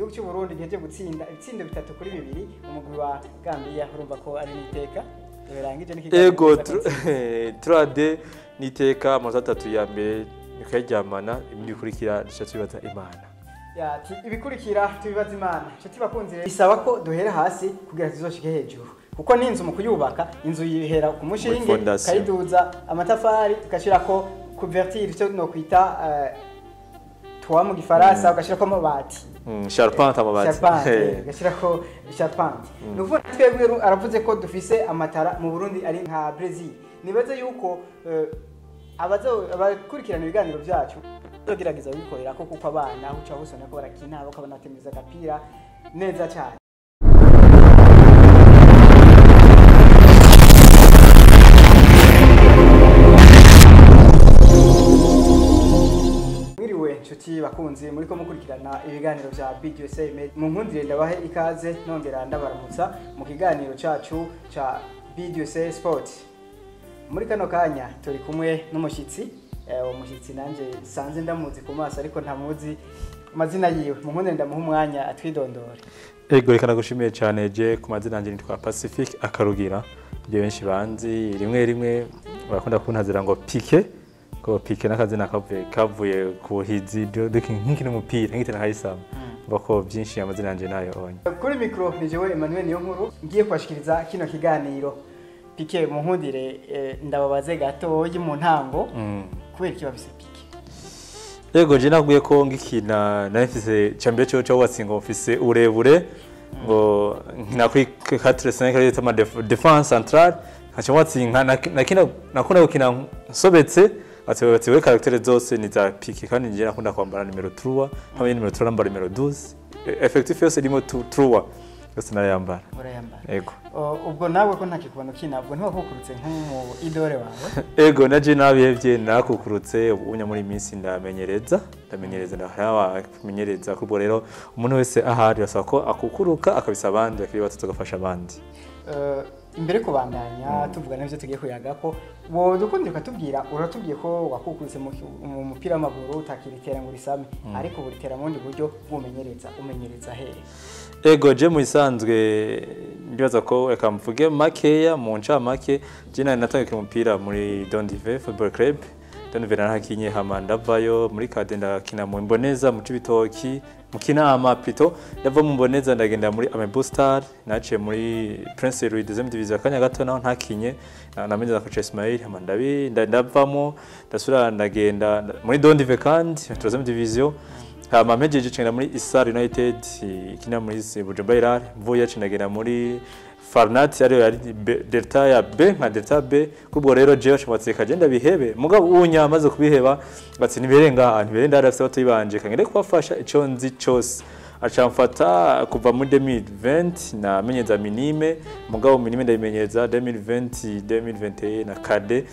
igihugu cy'u Burundi giheje gutsinda ibitsindo 3-2 umugwi wa Gambia urumva ko ari niteka birangije n'ikiganiro ego 3D niteka amanota 3 ya mbere nikaryamana ibindi bikurikira nicyo bibaza Imana ibikurikira tubibaza Imana cyo bakunze bisaba ko duhera hasi kugira tuzoshike hejuru kuko n'inzu mu kuyubaka inzu yihera ku mushinge kayiduza amatafari tukashirako couverture cyo no kwita twa mu gifaransa ugashirako amabati charpente amabati ugashirako charpente nuvuga twebwe aravuze ko dufise amatara mu Burundi ari nka Brazil nibaze yuko abakurikirana ibiganiro byacu tugerageza bikorera ko kuko abana uca husona ko barakina bakabona temeza gapira neza cyane nshuti bakunzi muri ko mukurikirana ibiganiro bya BDUSA mu nkundire ndabahe ikaze nongera ndabaramutsa mu kiganiro cyacu ca BDUSA Sport. Muri kano kanya turi kumwe n'umushitsi umushyitsi nanje sanze ndamuzi ku maso ariko ntamuzi amazina yiwe mu nkundire ndamuha umwanya atwidondore. Ego reka nagushimiye cyane je ku mazina nanje nitwa Pacific Akarugira byo benshi banzi rimwe barakunda kuntazira ngo Pique ko Pique nakazina kavuye ku hizi nk'iki n'umupira nk'itena hayisama bako byinshi amazina yanje nayo onye. Kuri micro ni jewe Emmanuel Niyonkuru ngiye kwashikiriza kino kiganiro. Pique mu nkundire ndababaze gato mu ntango kubera iki bafise Pique. Yego je naguye ko ngikina nafise champion cyo watsinga office urebure ngo nkina kuri 4-5 kare tama defense centrale hacha watsinga nakunda gukina nsobetse atiwe karaktere zose ni za Pique kandi nje nakunda kwambara numero 3 hamwe numero 3 nambara numero 12 effectif yose limo 3 yose narayambara urayambara yego ubwo nawe ko ntakikubona kina ubwo ntiwakukurutse nk'umu idole wawe yego naje nabihevye nakukurutse ubunya muri minsi ndamenyereza ndamenyereza kubwo rero umuntu wese ahari asaba ko akukuruka akabisa abandi akiri batatu gafasha abandi imbere ko bandanya tuvuga navyo tugiye kuyaga ko bo dukundira katubwira uratubwiye ko wakukurutse mu mupira w'amaguru utakiritera ngo risame ariko buritera mu ndi buryo umenyereza hehe. Ego je mu isanzwe ndibaza ko reka mvuge makeya mu ncamake je natangiye umupira muri Dondive Football Club Dondive narakinye hama ndavayo muri kadenda kina mu Mboneza mu Cibitoki mu Kinama plutôt ndava mu Mboneza ndagenda muri Amebu Star naciye muri Prince Louis deuxième division kanya gato naho ntakinye namenye za Coach Ismail hama ndavamo ndasura ndagenda muri Dondive kandi troisième division hama mejeje cengera muri Isar United kina muri Bujumbura mvuye cinagera muri Farnat yari Delta ya B nka Delta B kubwo rero je cyubatse kagenda bihebe mugabo unya amaze kubiheba batsi niberenga ntiberenda arafite batuyibanje kangende kubafasha ico nzi cyose acamfata kuva muri 2020 na menyeza minime mugabo minime ndayimenyeza 2020 2021 na KD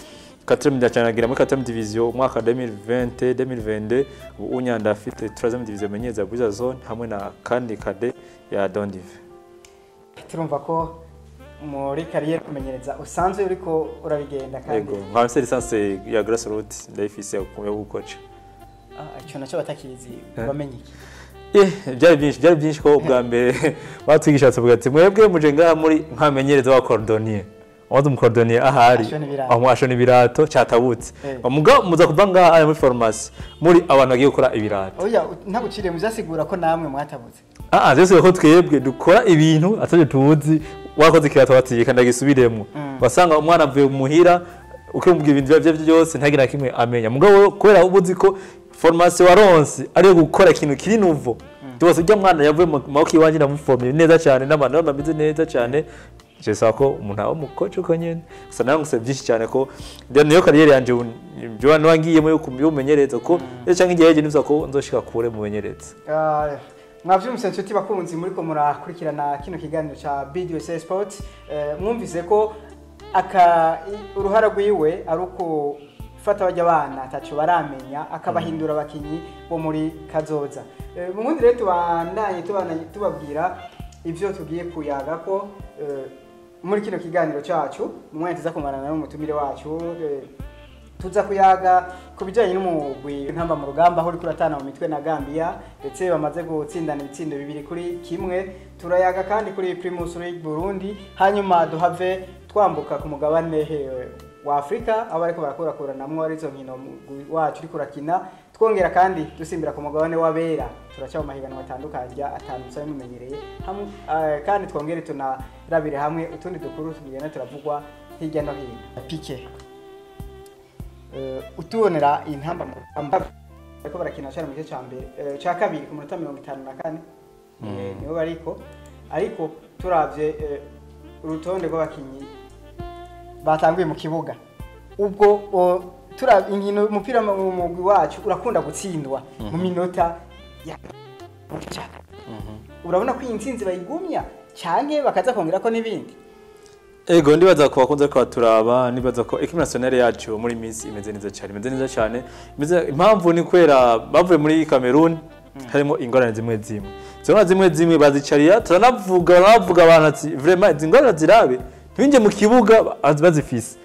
4e ndacanagira muri 4e division umwaka 2020 2022 unya ndafite 3e division menyeza buza zone hamwe na kandi KD ya Dondive. Turumva ko muri carrière kumenyereza usanzwe uriko urabigenda kandi yego nkabise lisansi ya grassroots ndayifise yo gukoca cyo naco batakizi bamenye byari byinshi ko ubwa mbere batwigisha tuvuga ati mwebwe muje ngaha muri nkamenyereza wa cordonnier wazo mu cordonnier ahari amwasho n'ibirato cyatabutse muga muza kuva ngaha muri pharmacy muri abantu bagiye gukora ibirato oya ntagucire muzasigura ko namwe mwatabutse zese ko twebwe dukora ibintu atari tuzi wakoze kirato batigika ndagisubiremo basanga umwana avuye muhira ukimubwira ibintu bya byose ntagira kimwe amenya mugabo kwera ubuzi ko formation waronse ari gukora ikintu kiri nuvo twose ujya mwana yavuye mu mawuki wanje namuformye neza cyane n'abantu bameze neza cyane je sako umuntu aho mukoce uko nyene gusa nanguse byinshi cyane ko niyo kariyeri yanje byo nangiyemo yo kumenyereza ko cyangwa igihe yeje nivuga ko nzoshika kure mu menyereza. Mwavyumvise nshuti bakunzi muri ko murakurikirana kino kiganiro cha BDUSA Sport mwumvise ko uruhara rwiwe ari uko fata bajya abana ataco baramenya akabahindura abakinyi bo muri kazoza. Mu mundi rero tubandanye tubabwira ivyo tugiye kuyaga ko muri kino kiganiro cyacu mu mwanya tuza kumarana n'umutumire wacu tuza kuyaga ku bijyanye n'umugwi ntamba mu rugamba aho uri kuratana mu mitwe na Gambia ndetse bamaze gutsindana ibitsindo 2-1 turayaga kandi kuri Primus League Burundi hanyuma duhave twambuka ku mugabane wa Afrika abo ariko barakurakuranamwe arizo nkino wacu uri kurakina twongera kandi dusimbira ku mugabane w'abera turaca mu mahiganwa atandukanye atanu musabe mumenyereye kandi twongere tunarabire hamwe utundi dukuru tugenda turavugwa hirya no hino Pique utubonera intamba mu rugamba ariko barakina cyane mu gice cya mbere cya kabiri ku minota 54 niho ariko turavye urutonde rw'abakinyi batanguye mu kibuga ubwo turab inkino umupira mu mugwi wacu urakunda gutsindwa mu minota ya urabona ko intsinzi bayigumya cyane bakaza kongera ko nibindi ego ndibaza ko bakunze ko turaba nibaza ko equipe nationale yacu muri Miss imeze neza cyane impamvu ni kwera bavuye muri Cameroon harimo ingorane zimwe bazicariya turanavuga abantu ati vraiment ingorane zirabe ntibinje mu kibuga bazifise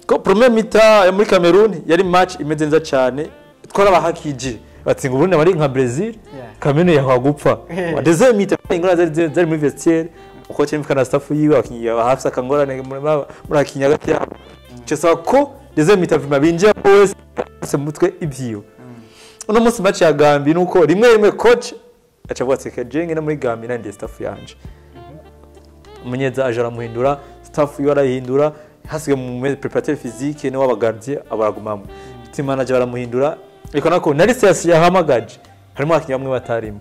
ko premier mita muri Cameroon yari match imeze neza cyane twarabahakije batsinga Burundi bari nka Brazil Cameroon yahagupfa deuxième mita ingorane zari muri vestiaire uko cyemfana staff yiwe abakinyi bahafisa kangorane muri akinya gati yabo cyesa ko deuxième mita vima binje wese mutwe ivyiyo uno munsi match ya Gambia nuko rimwe coach acavuga ati jenge na muri Gambia nandi staff yanje umunyeza aje aramuhindura staff yiwe arahindura hasigaye mu préparateur physique no w'abagardien abaragumamo team manager baramuhindura ariko nako nari sesi yahamagaje harimo abakinyi bamwe batarimo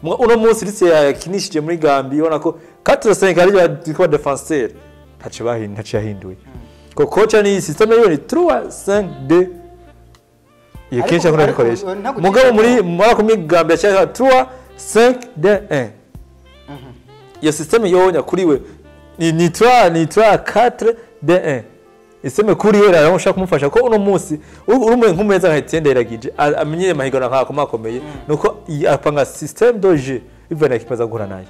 uno munsi lise yakinishije muri Gambia ubona ko 4-5 ari kwa défenseur ntace yahinduye ko coach ni system yo ni 3-5-2 yekesha kuna bikoresha mugabo muri Gambia cyangwa 3-5-2-1 iyo system yonya kuri we ni 3-4-2-1 iseme kuri we rero ushaka kumufasha ko uno munsi urumwe nkumeza nkayityenderagije amenyeye mahigana nkako makomeye nuko apanga system de jeu ivana ekipaza gukora nayo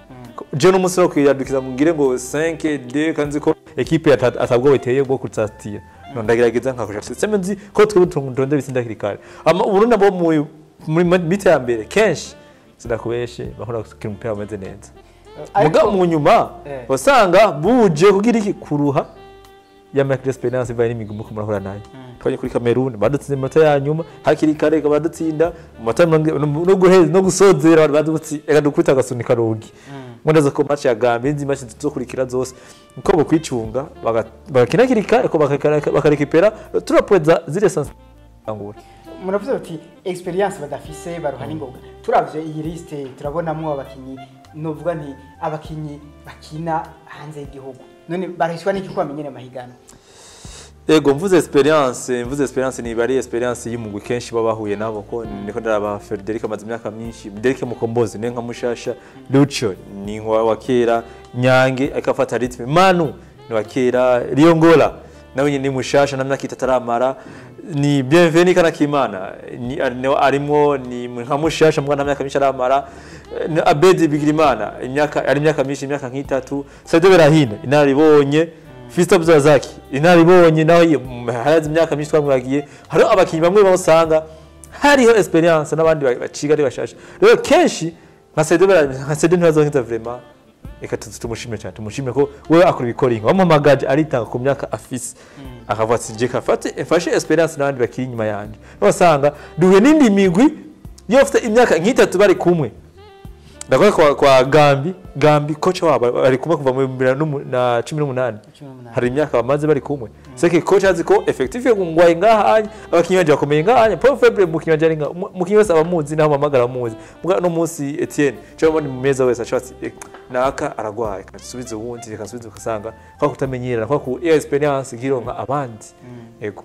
je no munsi no kwiyadukiza mungire ngo 5-2 kanzi ko ekipe atabwo weteye bwo kutsatira no ndagerageza nkakosha system nzi ko twe tundonde bisinda kirikare ama Burundi abo muri mita ya mbere kenshi sidakubeshe bahora gukina umupira umeze neza muga mu nyuma basanga buje kugira iki kuruha ya Marc Esperance bari n'imigumu ko murahora nayo twanye kuri Cameroon badutsinze mata ya nyuma hakiri kare badutsinda mata no guheza no gusozera badutsi ega dukubita gasunika rogi mwendaza ko match ya Gambia inzi match tuzokurikira zose uko bo kwicunga bagakina kiri kare ko bakarekipera turapweza zire sansangura muravuze uti experience badafise baruha n'ingoga turavye iyi liste turabonamwe abakinyi novuga nti abakinyi bakina hanze y'igihugu none barishwa n'iki kwamenyera mahigano ego mvuze experience ni bari experience y'umugwi kenshi babahuye nabo ko niko ndaraba Frederic amaze imyaka myinshi Derek Mukombozi ne nka Mushasha Lucho ni wakera Nyange akafata ritme Manu ni wakera Riongola nawe ni Mushasha na myaka itataramara ni Bienveni kana Kimana ni arimo ni nka Mushasha mwana myaka myinshi aramara Abedi Bigirimana imyaka myinshi imyaka nk'itatu Saido Berahina inaribonye Fisto Bzazaki inaribonye naho harazi imyaka myinshi twamuragiye hari abakinyi bamwe basanga hariho experience n'abandi baciga ari bashasha rero kenshi nka Saido ntazonkiza vraiment eka tumushime cyane tumushime ko wewe akora ibikoringa wamamagaje aritanga ku myaka afise akavuga ati je kafate fashe experience n'abandi bakiri nyuma yanje basanga duhe n'indi migwi yofite imyaka nk'itatu bari kumwe ndakora kwa Gambi coach wabo ari kumwe kuva mu 2018 hari imyaka bamaze bari kumwe seke coach azi ko effective ngwaye ngaha abakinyi baje bakomeye ngaha Paul Febre mukinyi baje nga mukinyi wese abamuzi naho mamagara muzi muga no munsi Etienne cyo muri meza wese ashatse naka aragwaye kasubize ubundi kasubize ukasanga kwa kutamenyera kwa ku experience gironka abandi ego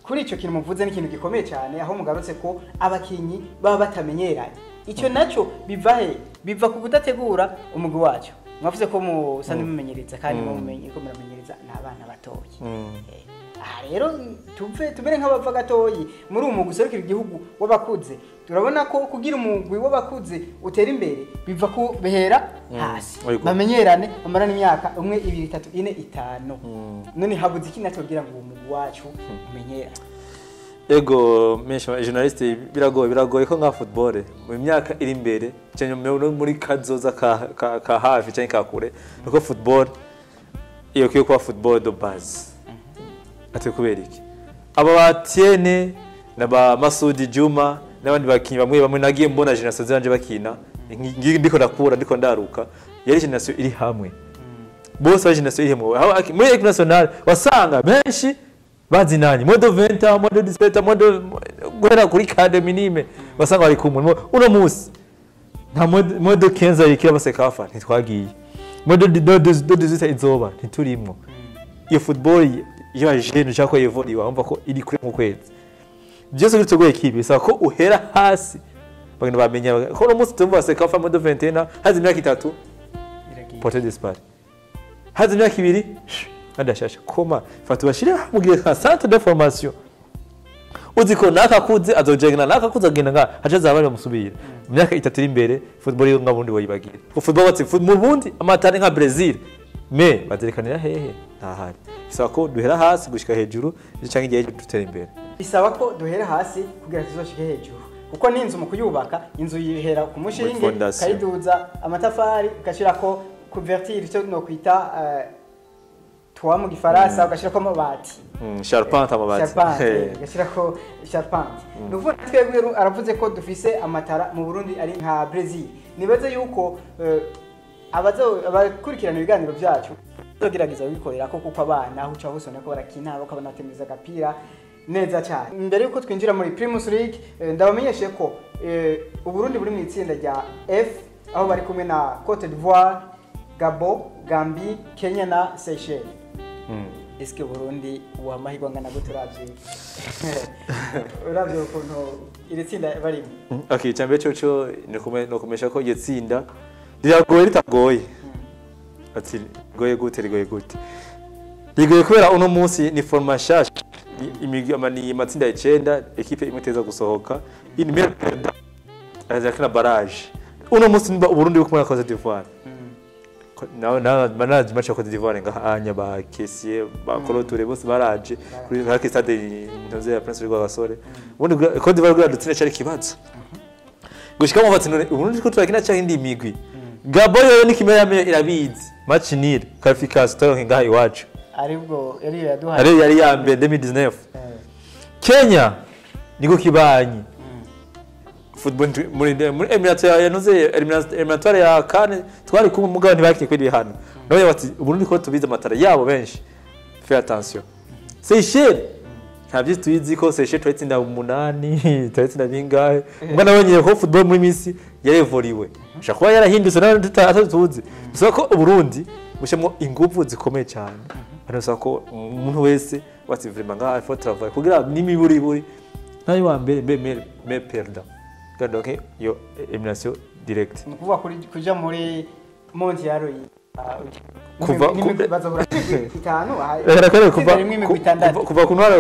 kuri icyo kintu muvuze n'ikintu gikomeye cyane aho mugarutse ko abakinyi baba batamenyeranye icyo naco biva ku kudategura umugwi wacu mwavuze ko musane mumenyereza kandi mumenye ko muramenyereza n'abana batoye rero tumere nk'abava gatoyi muri umu guserukira igihugu w'abakuze turabona ko kugira umugwi w'abakuze utera imbere biva ku behera hasi bamenyerane amarana imyaka 1 2 3 4 5 none habuze iki natubwira ngo umugwi wacu umenyera ego mesha journaliste biragoye ko nka football mu myaka iri imbere cyane muri kazoza ka hafi cyane ka kure nuko football iyo kiyo kwa football do base ate kuberiki aba batiene na ba Masudi Juma n'abandi bakinyi bamwe nagiye mbona generation zanje bakina ndiko nakura ndiko ndaruka yari generation iri hamwe bose ba generation iri hamwe muri équipe nationale wasanga benshi bazinanye modo 20 modo 17 modo gwera kuri academy nime basanga bari kumwe uno musi nta modo 15 yikira basekafa ntitwagiye modo 18 izoba ntiturimwo iyo football iyo jeune chako yevoli wumva ko iri kuri mu kwezi byose biteguye kibi sako ko uhera hasi bagenda bamenya ko no musi tumva basekafa modo 21 hazi imyaka 3 porte dispari hazi imyaka 2 andashasha koma fatu bashire mu gihe ka centre de formation uziko nakakuze azojegna nakakuze agenda nga haje zabari bamusubira mu myaka 3 iri imbere football yo ngabundi wayibagira football watsi football bundi amatane nka Brazil me bazerekanira hehe ntahari bisaba ko duhera hasi gushika hejuru cyangwa igihe dutera imbere bisaba ko duhera hasi kugira tuzoshike hejuru uko ninzu mu kuyubaka inzu yihera ku mushinge kayiduza amatafari gashirako couverture cyo no kwita twa mu gifaransa ugashirako amabati charpente amabati gashirako charpente nuvuga twebwe aravuze ko dufise amatara mu Burundi ari nka Brazil nibaze yuko abakurikirana ibiganiro byacu tugerageza bikorera ko kuko abana aho uca husone ko barakina bakabona batemeza agapira neza cyane mbere yuko twinjira muri Primus League ndabamenyeshe ko Uburundi buri mu itsinda rya F aho bari kumwe na Cote d'Ivoire Gabon Gambie Kenya na Seychelles eske Burundi wamahirwa ngana guturavye uravye ukuntu iri tsinda bari okay cyambe cyo no kumesha ko yetsinda riragoye ritagoye ati goye gute rigoye kubera uno munsi ni forma shasha imigamani matsinda 9 equipe imuteza gusohoka in merda azakina barrage uno munsi niba Burundi bwo kumwe Cote d'Ivoire na manage match ya Cote d'Ivoire ngahanya ba Kessier ba Koloture bose baraje kuri haki stade ntoze ya Prince Rugwa Gasore ubundi Cote d'Ivoire gwa dutsine cyari kibazo gushika mu batsinone Burundi ko turakina cyangwa indi migwi Gabon yo ni kimera irabizi match nil qualification tayo ngaha iwacu aribwo yari ya mbere 2019 Kenya niko kibanyi football muri eliminatoire yanuze eliminatoire ya kane twari kumwe mugabo ntibakike kwiri hano nawe bati Burundi ko tubiza amatara yabo benshi fais attention Seychelles ntabyo tuyizi ko Seychelles twatsinda 8 twatsinda bingahe mwana nabonye ko football muri misi yarevoliwe shakwa yarahindutse natatuzi bisaba ko Burundi bushemo ingufu zikomeye cyane arasaba ko umuntu wese wati vraiment nga il faut travailler kugira nimiburi nayo wa mbere me perdant donc yo elimination direct nukuvuga kuja muri mondial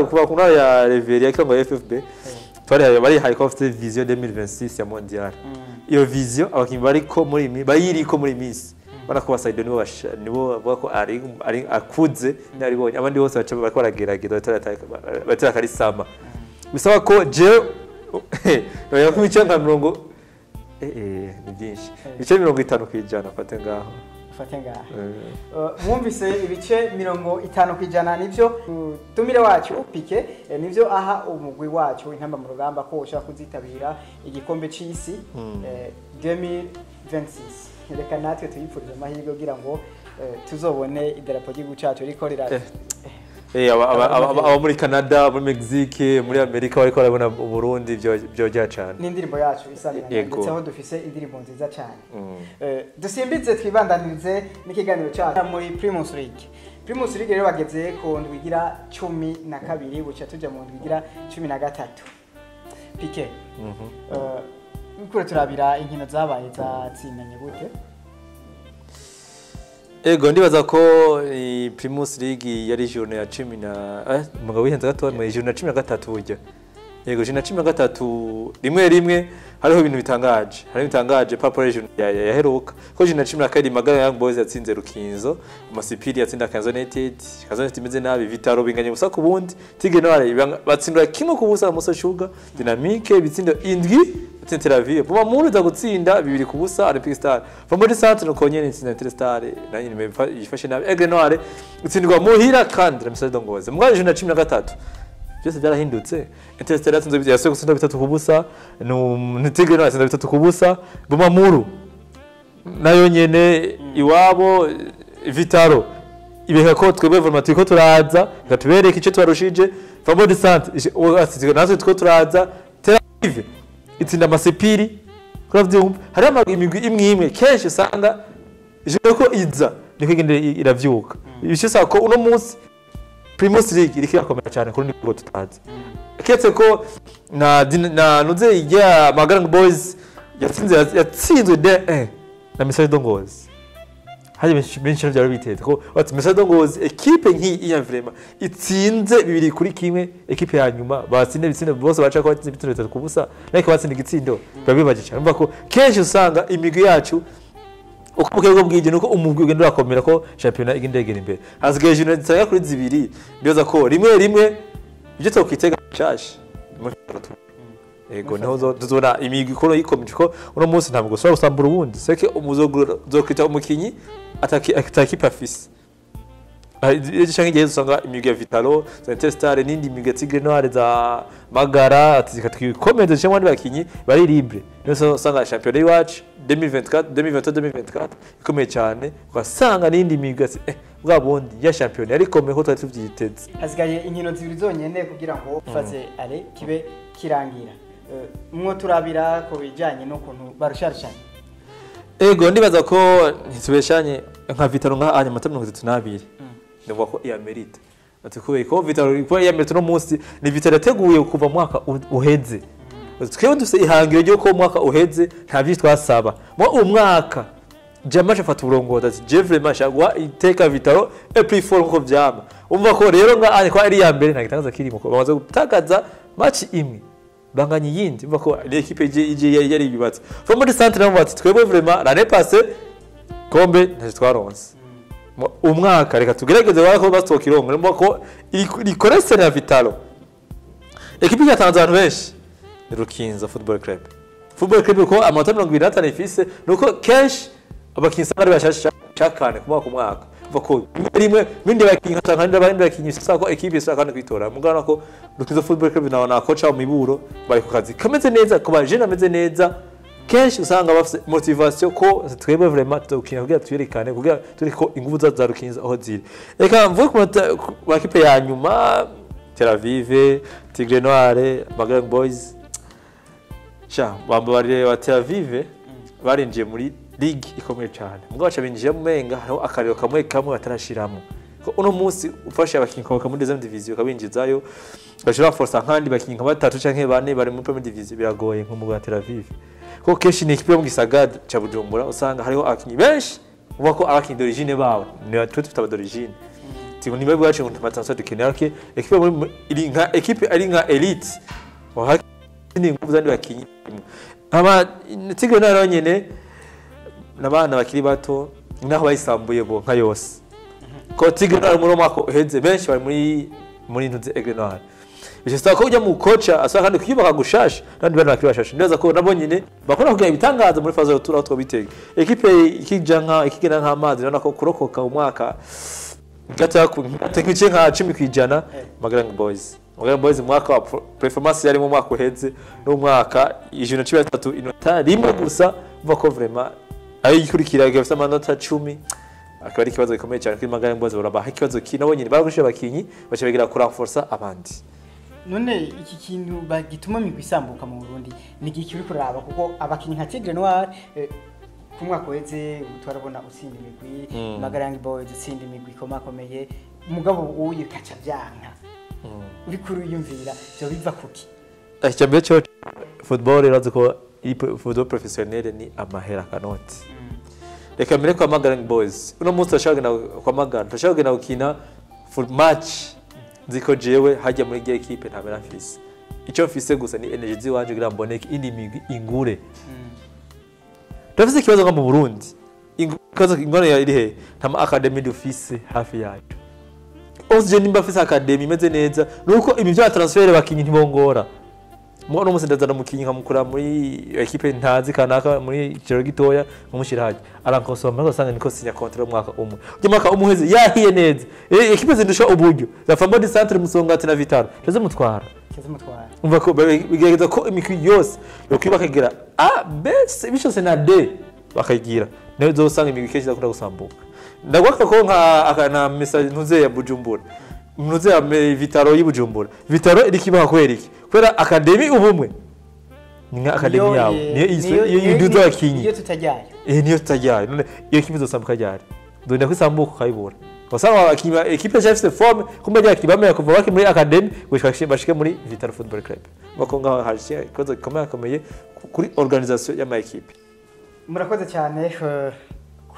kuva kunwa ya Reveria cyangwa FFB twari bari high cost vision 2026 ya mondial iyo vision abakinyi bariko muri miss bana ko baside nibo bako ari akuze naribonye abandi bose baca baragerageza batara kari sama bisaba ko je oya kumicanga mirongo ni byinshi bice 50 kwijana fate ngaho mwumvise ibice 50 kwijana nivyo tumire wacu upike nivyo aha umugwi wacu intamba mu rugamba ko ushaka kuzitabira igikombe c'isi 2026 reka natwe tuyipfurije amahirwe kugira ngo tuzobone idarapo ry'igihugu cyacu riko rira aba muri Canada muri Mexique muri Amerika bariko barabona Burundi byo cyane n'indirimbo yacu isabira ndetse aho dufise indirimbo nziza cyane dusimbize twibandanirize n'ikiganiro cyacu muri Primus League rero bageze ku ndwigira 12 buca tujya mu ndwigira 13 pike kure turabira inkino zabaye zatsindanye gute Ego ndibaza ko Primus League yari journée ya 10 na mugabo wihenze gato mu journée ya 13 burya. Yego journée ya 13 rimwe hariho ibintu bitangaje. Hari bitangaje preparation yaheruka. Ko journée ya 12 Magara Young Boys yatsinze Rukinzo, Masipiri yatsinda Kanzo United, Kanzo United imeze nabi Vitaro binganye gusa ku bundi. Tige Noire batsindura kimwe ku busa Musa Sugar, Dynamique bitsindo indwi yatsinze Tel Aviv. Buma muri za gutsinda 2 ku busa Olympic Star. Famodi Centre no konyene itsinda Interstar na nyine yifashe nabi. Aigle Noire itsindwa muhira kandi Ramsey Dongoze. Mugabo journée ya 13 byose byarahindutse. Interstar yatsinze byase gutsinda 3 ku busa, no Tige Noire yatsinze 3 ku busa. Buma muri nayo nyene iwabo Vitaro ibeka ko twebwe vraiment ko turaza gatubereka ico twarushije Famodi Centre natwe two turaza Tel Aviv itsinda Masipiri kuravyumva hari amagimigwi imwe kenshi usanga je ko iza niko igende iravyuka bishisa ko uno munsi Primus League iri kirakomera cyane kuri niko tutazi ketse ko na nuze ya Magara Boys yatsinzwe de na Message Dongozi hari benshi byari bitete ko bati Message Dongozi equipe nki iya vraiment itsinze 2 kuri kimwe equipe ya nyuma batsinde bose baca ko batsinze bitero 3 kubusa like batsinda igitsindo babibaje cyane umva ko kenshi usanga imigwi yacu uko bwego bwije nuko umugwi ugenda urakomera ko championnat igindegera imbere hasigaye jino zitsaga kuri 2 byoza ko rimwe ibyo tokitega chash ego niho tuzona imigwi kono yikomeje ko uno munsi ntabwo so usambura ubundi seke umuzoguro zokwita umukinyi ataki pafisi cyangwa igihe usanga imigwi ya Vitalo za Interstar n'indi imigwi ya Tigre Noire za Magara atizikatwikomeze cyangwa abandi bakinyi bari libre niyo usanga championnat y'iwacu 2024 ikomeye cyane ugasanga n'indi imigwi bwa bundi ya championnat yari ikomeye ko twari tuvyiteze hasigaye inkino zibiri zonyene kugira ngo faze ale kibe kirangira mwo turabira ko bijanye no kuntu barusharashanye. Ego ndibaza ko ntitubeshanye nka Vitaro nka anya 32 ndavuga ko iya merite atikuye ko Vitaro ko iya merite no munsi ni Vitaro yateguye kuva mwaka uheze twebwe dufite ihangiro ryo ko mwaka uheze nta byi twasaba mu umwaka Jama afata uburongozi ati Jeffrey Mashagwa iteka Vitaro April 4 ko vyama umva ko rero nga anya ko ari ya mbere nagitangaza kirimo ko bamaze gutakaza match imwe banganye yindi umva ko l'équipe ije yari bibatse Famodi Centre nabo bati twebwe vraiment l'année passée kombe ntaje twaronse umwaka reka tugerageze wako bastokirongo umva ko ikoresha na Vitalo equipe yatanze abantu benshi Rukinzo Football Club ko amanota 25 ifise nuko cash abakinyi ari bashasha cyakane ku mwaka bako rimwe bindi bakinyi kandi abandi bakinyi sako equipe isakane kwitora mugana ko Rukinzo Football Club na coach wa miburo bari ku kazi kameze neza ko baje ameze neza kenshi usanga bafite motivation ko twebwe vraiment tukina kugira tuyerekane kugira turiko ingufu za Rukinzo aho ziri reka mvuye ku bakipe ya nyuma Tel Aviv Tigre Noire Magara Boys bambarire wa Tel Aviv barinjiye muri league ikomeye cyane mugabo baca binjiye mu menga hariho akariro kamwe batarashiramo ko uno munsi ufashe abakinyi kwa muri deuxième division kabinjizayo bashobora force nkandi bakinyi nka batatu canke bane bari muri première division biragoye nko mu Tel Aviv ko keshi ni equipe yo mu gisagara ca Bujumbura usanga hariho abakinyi benshi uvuga ko abakinyi d'origine bawe ni batwe tutaba d'origine tigo ni bwo yacu ntumatanso dukenera ke equipe iri nka equipe ari nka elite wa ni nguvu zandi bakinyi aba Tigre Noire nyene nabana bakiri bato naho bayisambuye bo nka yose ko Tigre Noire muri mwako uheze benshi bari muri ntuze Aigle Noire bishaka ko ujya mu kocha asaka kandi kuyubaka gushasha kandi bana bakiri bashasha ndaza ko nabo nyine bakora kugira ibitangaza muri fazo turaho twabitege equipe ikijanga ikigena nka amazi nana ko kurokoka umwaka gata ku tekice nka 10 kwijana Magara Boys mwaka wa performance yari mu mwaka uheze no mwaka ijino 13 inota rimwe gusa vuga ko vraiment ayi ikurikira gafite amanota 10 akaba ari kibazo gikomeye cyane kuri Magara Boys barabaha ikibazo kinabo nyine baragusha abakinyi bacabegira kuranforsa abandi none iki kintu bagituma migwisambuka mu Burundi ni giki uri kuraba kuko abakinyi nka Tigre Noire ku mwaka uheze twarabona utsinda imigwi Magara Boys utsinda imigwi komakomeye mugabo uyu kaca byanka uri kuruyumvira byo biva kuki cyambe cyo football irazo ko football professionnel ni amahera kanoti reka mbere kwa Magaran Boys uno munsi turashaka kwa Magaran turashaka kugenda gukina full match nziko jewe hajya muri giye equipe ntabera mfise icyo mfise gusa ni energy wanje kugira mboneke indi migwi ingure turafise ikibazo nko mu Burundi ikibazo ingone iri he nta academy dufise hafi yacu ose nimba afise academy imeze neza nuko ibyo transfer bakinyi ntibongora mwana musi ndazana mukinyi nkamukura muri equipe ntazi kanaka muri kiro gitoya nkamushira haje arankosoma ngasanga niko sinya contrat mwaka umwe uje mwaka umuheze yahiye neza equipe zindusha uburyo za Famodi Centre Musongati na Vitaro cyo mutwara umva ko bigerageza ko imikwi yose yo kwibakagira A B C bishose na D bakagira nayo zosanga imikwi kenshi zakunda gusambuka ndagwaka ko nka akana message ntuze ya Bujumbura ntuze ya Vitaro y'Ibujumbura Vitaro iri kibaha kweriki kwera academy ubumwe ninga academy yawo niyo yiduza bakinyi iyo tutajyayo niyo tutajyayo none iyo kibizo sambuka ryari ndonda kwisambuka kayibura basanga abakinyi equipe ya FC forme kumbe ya kibamera kuva baki muri academy bashike muri Vitaro Football Club bakonga haje kozo komeye kuri organisation ya ma equipe murakoze cyane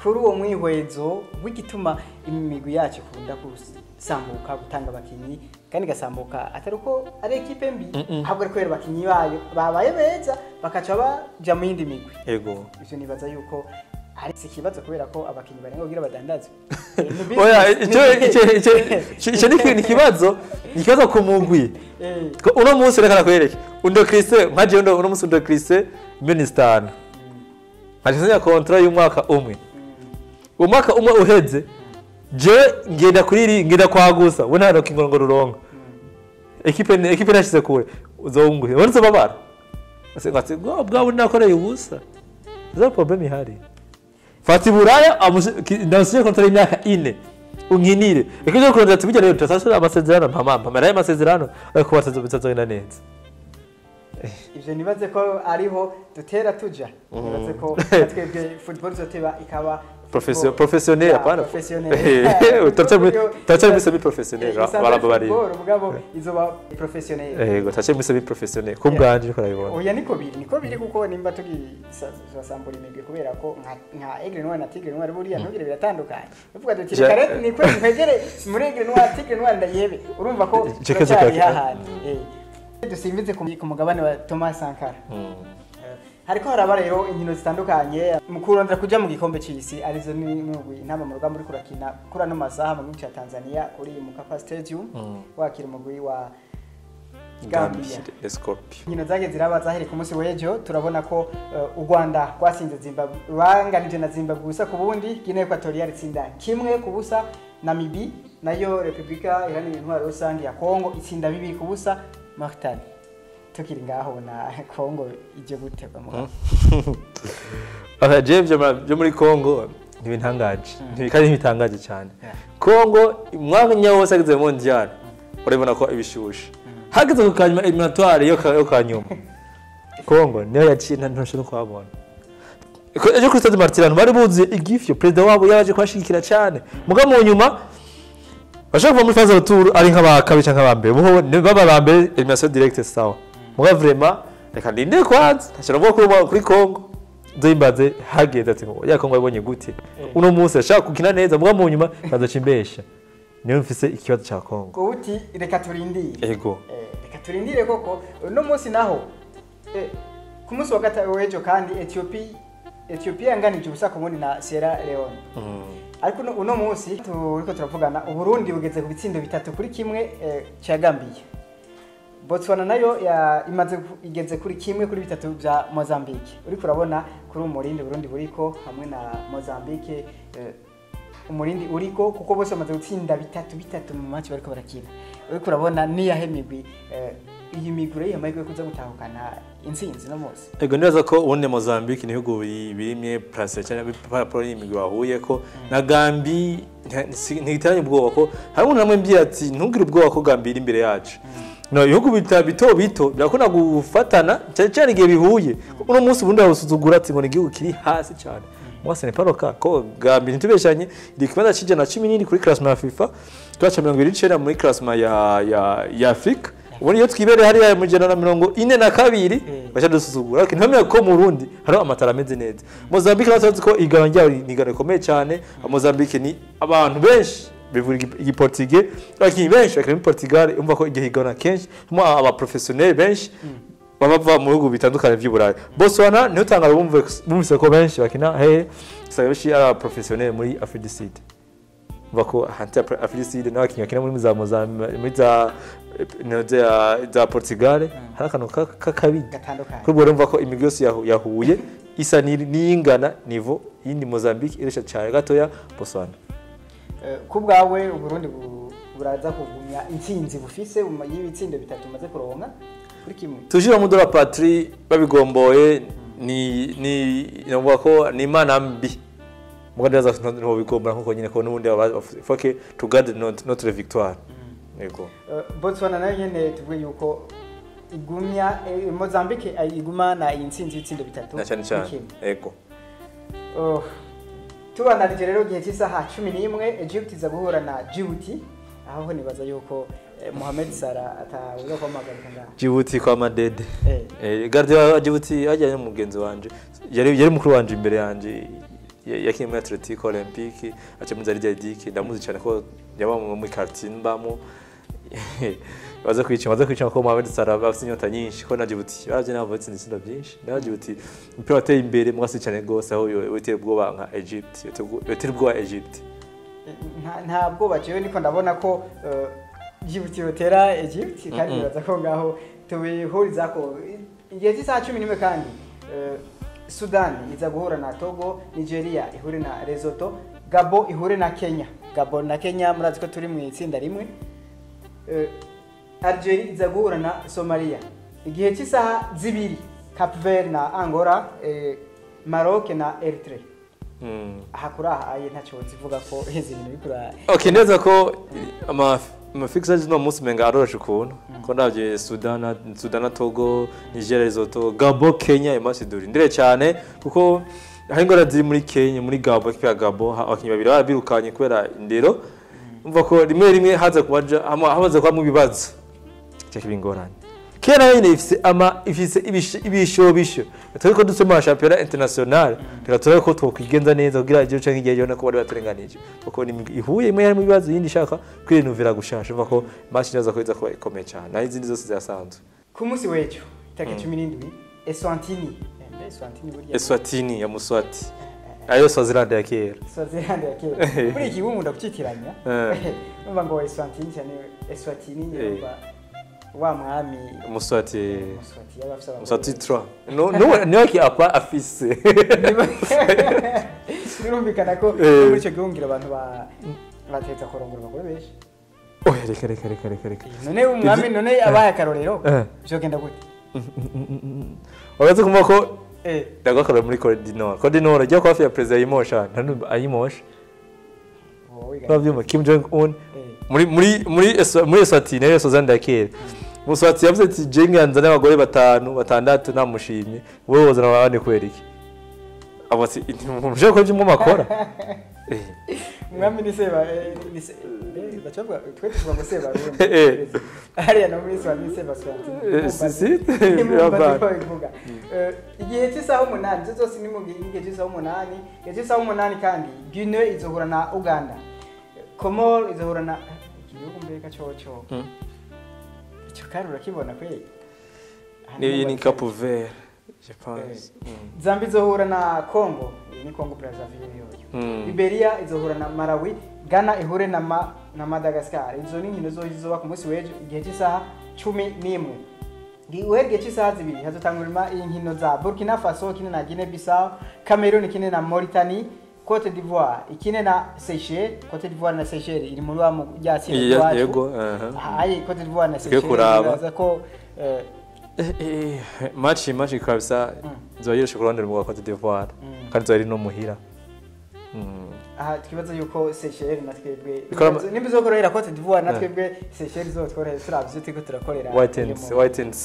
kuri uwo mwihwezo w'igituma imigwi yacu kunda kusambuka gutanga abakinyi kandi gasambuka atari uko ari equipe mbi ahubwo ari kwera abakinyi bayo babaye beza bakaca baja mu yindi migwi yego ivyo nibaza yuko ari ikibazo kubera ko abakinyi barenga kugira badandazwe oya icyo ni ikibazo ku mugwi uno munsi reka nakwereke undo Christe nkaje uno munsi undo Christe minister hajisanya kontra y'umwaka umwe umwaka umwe uheze je ngenda kwagusa ubona hano kingoro rurongo equipe nashize kure uzonguhe wonse babara ase bwabo nakoreye ubusa za problem ihari Fati Buraya ndasiye kontra y'imyaka 4 unkinire ekeje kurondera tubijya rero tutasura amasezerano mpamara y'amasezerano ariko batazogenda neza ivyo nibaze ko ariho dutera tuja nibaze ko twebwe football zoteba ikaba professionnel apana tacha muri semi professionnel baraba bari ubugabo izoba professionnel yego tacha muri semi professionnel kubwanje ko rayibona oya niko biri kuko nimba tugisambura imigwe kubera ko nka Aigle Noir na Tigre Noir buriya ntugire biratandukanye uvuga duti kare ni kwe nkwegere muri Aigle Noir Tigre Noir ndayebe urumva ko cyari hahandi dusimbize ku mugabane wa Thomas Sankara hariko haraba rero inkino zitandukanye mu kurondera kuja mu gikombe cy'isi arizo n'umugwi intama mu rugamba muri kurakina kura no masaha mu gihugu cya Tanzania kuri Mkapa Stadium wakira umugwi wa Gambia Scorpio inkino zage ziraba zaheri ku munsi w'ejo turabona ko u Rwanda kwasinze Zimbabwe banganije na Zimbabwe gusa ku bundi Guinea Equatorial itsinda kimwe ku busa Namibia nayo Republika Iharanira Intwaro Rusange ya Kongo itsinda 2 ku busa Martin tukiri ngaho na Kongo ije guteba mu byo muri Kongo ntibintangaje ntibikari bitangaje cyane Kongo mwanya wose ageze mondial urabona ko ibishushe hageze ku kanyuma eliminatoire yo kanyuma Kongo niyo yacinta ntoshe no kwabona ejo kuri Stade Martirano bari buzi igifyo president wabo yaje kwashikira cyane muga mu nyuma bashaka kuva muri phase ya tour ari nk'abakabica nk'abambe bo baba bambe elimination direct sawa muga vraiment reka ndinde kwanza ntashira vuga kuri Kongo nzimbaze hageze ati ngo ya Kongo yabonye gute uno munsi ashaka kukina neza muga mu nyuma kazochimbesha niyo mfise ikibazo cha Kongo ko uti reka turindire yego reka turindire koko uno munsi naho ku munsi wa gatatu w'ejo kandi Ethiopia yanganije ubusa ku mundi na Sierra Leone ariko uno munsi turiko turavugana Uburundi bugeze ku bitsindo 3 kuri kimwe cya Gambia Botswana nayo igeze kuri kimwe kuri 3 bya Mozambique uri kurabona kuri umurindi Burundi buriko hamwe na Mozambique umurindi uriko kuko bose bamaze gutsinda 3 mu match bariko barakina uri kurabona ni yahemigwi iyi migure yamaye kuza gutahukana intsinzi no mose ego niraza ko ubone Mozambique nihugu birimye place cyane par y'imigwi wahuye ko na Gambi ntigitanye ubwoba ko hari umuntu namwe mbiye ati ntugire ubwoba ko Gambi iri imbere yacu no ibihugu bito birakunda gufatana cyane igihe bihuye uno munsi ubundi barusuzugura ati ngo ni igihugu kiri hasi cyane mwase ne paroka ko Gambi ntitubeshanye iri kibanza cije na 10 kuri classement ya FIFA twacha 29 muri classement ya Afrika ubona iyo twibereye hariya mu 142 bacha dusuzugura ariko ntamenya ko mu Burundi hari amatara ameze neza. Mozambique natwe ko igana ryayo ni igana rikomeye cyane. Mozambique ni abantu benshi bivuga igiportugais bakinyi benshi bakiri mu Portugal umva ko igihe igana kenshi mo aba professionnel benshi bava mu bihugu bitandukanye by'Uburayi. Botswana niho tangara bumvise ko benshi bakina sabeshi ara professionnel muri Afrique du Sud. Bako hanti Afrique du Sud n'abakinyi bakina muri za Mozambique muri za Portugal harakano kakabi gatandukanye. Kuri bwo umva ko imigwi yose yahuye isa n'ingana niveau yindi Mozambique iresha cyane gatoya Botswana. Kubwawe Uburundi buraza kugumya intsinzi bufise y'ibitsinde bitatu maze kuronka kuri kimwe. Tujira mu dola patrie babigomboye ni navuga ko ni imana mbi. Mugandaza no bigombora nkuko nyine ko nubundi foke to guard notre victoire. Yego. Botswana nayo nyene tuvuye yuko igumya Mozambique igumana intsinzi y'itsinde bitatu. Na cyane. Yego. Tubanarije rero gihe cy'isaha 11 Egypt iza guhura na Djibouti aho nibaza yuko Mohamed Salah atawuza kwamagarika ngaho Djibouti kwa Madede garde wa Djibouti ajyanye mu mugenzi wanje yari mukuru wanje imbere yanje yakiye muri Atletico Olympique aje muri Zaridiki ndamuzi cyane ko yaba mu quartier mbamo baza kwica ko Mohamed Salah bafite inyota nyinshi ko na Djibouti baje nabo itsinda byinshi na Djibouti mpira wateye imbere mwasi cyane gose aho witeye bwoba nka Egypt yoteye bwoba Egypt nta bwoba jewe niko ndabona ko Djibouti yotera Egypt kandi baza ko ngaho tubihuriza ko igihe cy'isaha 11 kandi Sudan iza guhura na Togo, Nigeria ihure na Lesotho, Gabon ihure na Kenya. Gabon na Kenya murazi ko turi mu itsinda rimwe. Algeria iza guhura na Somalia. Igihe cy'isaha 2 Cape Verde na Angola, Maroc na Eritrea. Hakura aye ntacyo zivuga ko hezi bintu bikura. Okay neza ko amafixages no munsi menga aroroshe ukuntu ko ndavye Sudan Togo Nigeria Lesotho Gabon Kenya Macedonia ndire cyane kuko ahingora ziri muri Kenya muri Gabon kipa Gabon abakinyi babiri barabirukanye kubera indero umva ko rimwe haza kubaja hamaze kwa mu bibazo cyakibingoranye Kenya yine ifise ibishobisho turiko dusoma championnat international reka ko twokwigenza neza kugira igihe canke igihe yone ko bari baturenganije kuko ni ihuye imwe mu bibazo yindi shaka kwirenuvira gushasha umva ko match naza ko iza kuba ikomeye cyane naho izindi zose zasanzwe ku munsi w'ejo tariki 17 Eswatini ya Muswati ayo Swaziland ya kera muri iki bumunda kucitiranya umva ngo Eswatini cyane Eswatini wa mwami Muswati 3 no yaki apa afise nirumvikana ko muri cyo gihungira abantu bateza korongora bakore beshi reka none umwami none abaye akarorero byo genda gute Wabaze kumva ko ndagakora muri Cote d'Ivoire ajya kwa ya president Yimosha ayimosha bavyuma Kim Jong Un muri Eswatini yo Swaziland ya kera Muswati yavuze ati jenganza n'abagore 5-6 namushimye wowe wozana abane kwereke abati muje ko byo makora mwami ni seba bacabwa twe tuvuga seba hariya no muri Swahili seba si igihe cy'isaha 8 zose ni mu gihe cy'isaha 8 igihe cy'isaha 8 kandi Guinea izohura na Uganda Comor izohura na igihugu mbeka cyoco icyo kandi urakibona kwe ni Cape Verde je pense Zambia izohura na Congo ni Congo Brazzaville yoyo Liberia izohura na Malawi Ghana ihure na Madagascar izo ni nkino zoba ku munsi w'ejo igihe cy'isaha 11 gihe cy'isaha 2 hazotangurima inkino za Burkina Faso kine na Guinea Bissau Cameroon kine na Mauritania Cote d'Ivoire ikine na Seychelles Cote d'Ivoire na Seychelles iri muri wa mujyatsi wacu yego ayi Cote d'Ivoire na Seychelles baza ko match kabisa zoyeshe kurondera mu Cote d'Ivoire kandi zari no muhira aha twibaza yuko Seychelles na twebwe nimbizo korera Cote d'Ivoire na twebwe Seychelles zo tkorera turavye tiko turakorera white and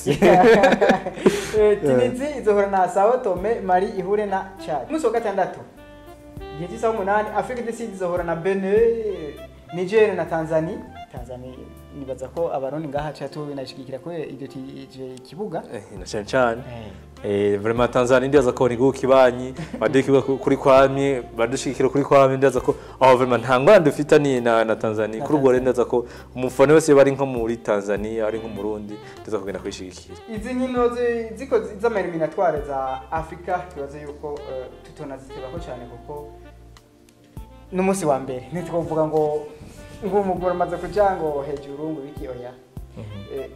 Tunisie izohura na Sao Tome Mali ihure na Chad muso gatandatu igihe cy'isaha 8 Afrique du Sud izohura na Benin Niger na Tanzania Tanzania nibaza ko abarundi ngaha cyato binashigikira ko iryo kibuga cyane vraiment Tanzania ndibaza ko ni gukibanyi badekiwe kuri kwami badushikira kuri kwami ndibaza ko aho vraiment ntangwa dufitani na Tanzania kuri ubwo ndibaza ko umufana wese bari nko muri Tanzania ari nko mu Burundi ndibaza kugenda kwishigikira izi nkino ziko z'ameliminatoire za Afrika tubaze yuko tutona zitebako cyane kuko n'umunsi wa mbere ntitwovuga ngo umugore amaze kuja ngo hejuru ngo biki oya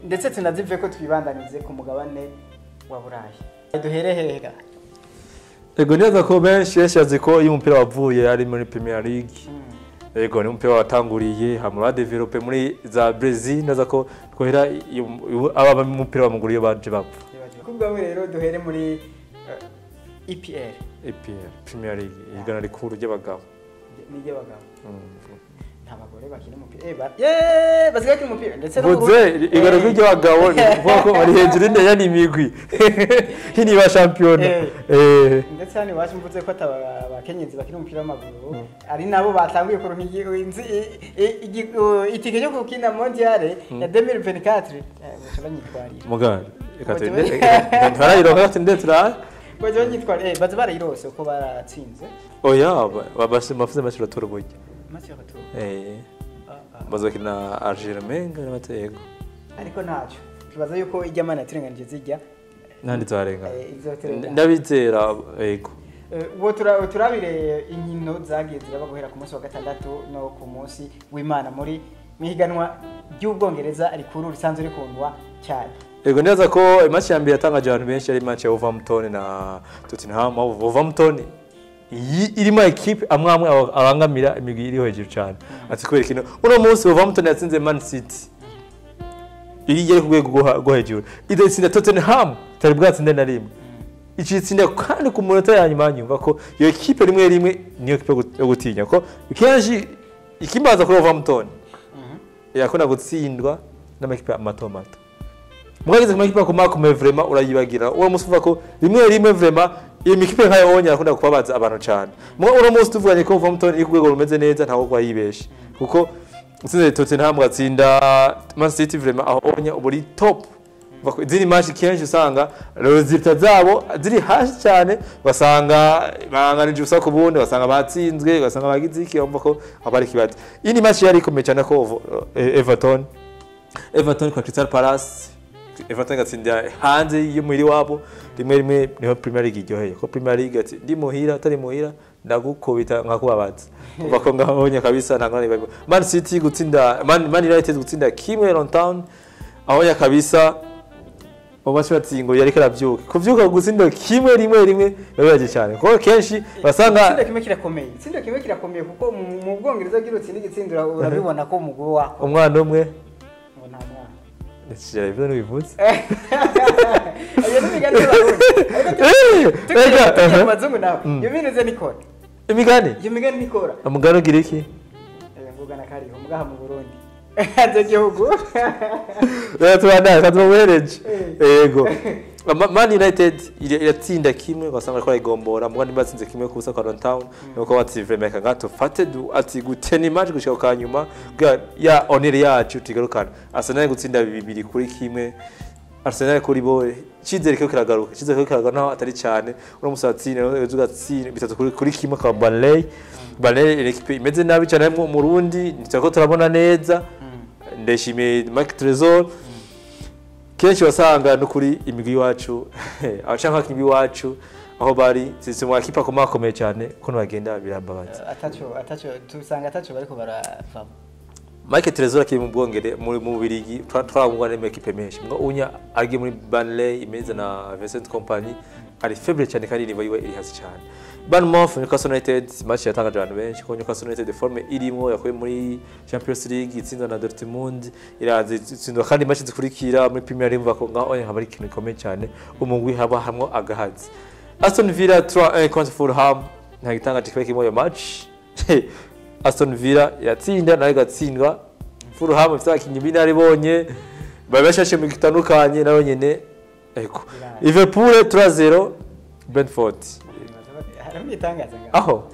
ndetse tunazive ko twibandanize ku mugabane wa Burayi duherehega ego neza ko benshi yashaze ko iyo umupira wavuye ari muri Premier League ego ni umupira watanguriye hamwe developer muri za Brazil naza ko twohera aba umupira wamuguriye baje bapfa kubwa rero duhere muri EPL Premier League igana rikuru ry'abagabo nije bagabo ntabagore bakina umupira bazigakina umupira ndetse no buze igana ry'abagabo kuko bari hejuru inde yani imigwi hini ba champion ndetse hani waje mvuze ko abakenyezi bakina umupira w'amaguru ari nabo batanguye ku itike yo gukina mondiale ya 2024 banyitwarira mugari ntarayiroha ndetse baje banyitwarira baze barayirose uko baratsinze oya babase mafuze mashira turubuye mashira tu bazakina Argermenga n'amatego ariko ntacyo kibaza yuko ijya mana turenganije zijya nandi zarenga ndabizera yego uwo turabire inkino zagiye ziraba guhera ku munsi wa gatandatu no ku munsi w'Imana muri mihiganwa ry'Ubwongereza rikuru risanzwe rikundwa cyane ego neza ko match ya mbere yatangaje abantu benshi ari match ya Wolverhampton na Tottenham. Wolverhampton irimo equipe amwe abangamira imigwi iri hejuru cyane ati kwera kino uno munsi Wolverhampton yatsinze Man City iri ku rwego rwo hejuru idetsinda Tottenham tari bwatsinde na rimwe icitsinda kandi ku munota ya nyuma nyumva ko iyo equipe rimwe niyo equipe yo gutinya ko kenshi ikimaza kuri Wolverhampton yakunda gutsindwa n'amakipe amatomato mwagize ku makipe akomeye vraiment urayibagira uwo musuva ko rimwe vraiment iyo mikipe nkayo wonya akunda kubabaza abantu cyane uno munsi tuvuganye ko Wolverhampton iri ku rwego rumeze neza ntawo kwayibesha kuko utsinze Tottenham gatsinda Man City vraiment aho wonya uburi top ziri match kenshi usanga resultat zabo ziri hasi cyane basanga banganije ubusa ku bundi basanga batsinzwe basanga bagize iki bumva ko abari kibati ini match yari ikomeye cyane ko Everton kwa Crystal Palace Everton gatsinda hanze y'umuri wabo rimwe niho Premier League iryoheye ko Premier League ati ndi muhira atari muhira ndagukubita nkakubabaza kuva ko ngabonye kabisa ntangane bibago Man City gutsinda Man United gutsinda kimwe London Town aho ya kabisa Obasha tsingo yari karavyuka kuvyuka gutsinda kimwe rimwe babaje cyane ko kenshi basanga tsinda kimwe kirakomeye kuko mu Bwongereza girutsinda igitsindura urabibona ko umuguru wako umwana umwe ngo nta mwana Sijara ibyo n'ubivuze. Ayo n'imigani y'abarundi. Bazungu nawe. Iyo bineze nikora. Imigani? Iyo migani nikora. Amugano gira iki? Mvuga na kari umugaha mu Burundi. Hanze gihugu. Tubana katumuhereje. Yego. Man United iratsinda kimwe basanga ko igombora mugani batsinze kimwe kubusa kwa London Town nuko bati vraiment gato fate ati gutena match gushika kanyuma ya onere yacu tigarukana Arsenal gutsinda bibiri kuri kimwe Arsenal kuri bo cyizere ko kiragaruka naho atari cyane uro musatsine uzugatsine bitatu kuri kimwe kwa Burnley equipe imeze nabi cyane mu Burundi nitako turabona neza ndeshimiye Marc Trésor kenshi wasanga no kuri imigwi wacu abashaka kimbi wacu aho bari sisi mu equipe akomeye cyane ko bagenda birambabaza atacho tusanga atacho bariko barava Marc Trésor akiri mu Bwongere mu Birigi twabungwa na equipe menshi ngo unya argi muri Burnley imeze na Vincent Company ari faible cyane kandi niba yiwe iri hasi cyane Bournemouth Newcastle United match yatangaje abantu benshi ko Newcastle United forme irimo yakoye muri Champions League itsinda na Dortmund irazi itsindwa kandi match zikurikira muri Premier League bako ngaho habari ikintu gikomeye cyane umugwi haba hamwe agahazi Aston Villa 3-1 contre Fulham nta gitangaje kibaye kimo yo match Aston Villa yatsinda nayo gatsindwa Fulham ifite abakinyi binari bonye babashashe mu gitandukanye nayo nyene eko Liverpool 3-0 Brentford Mitangaza aho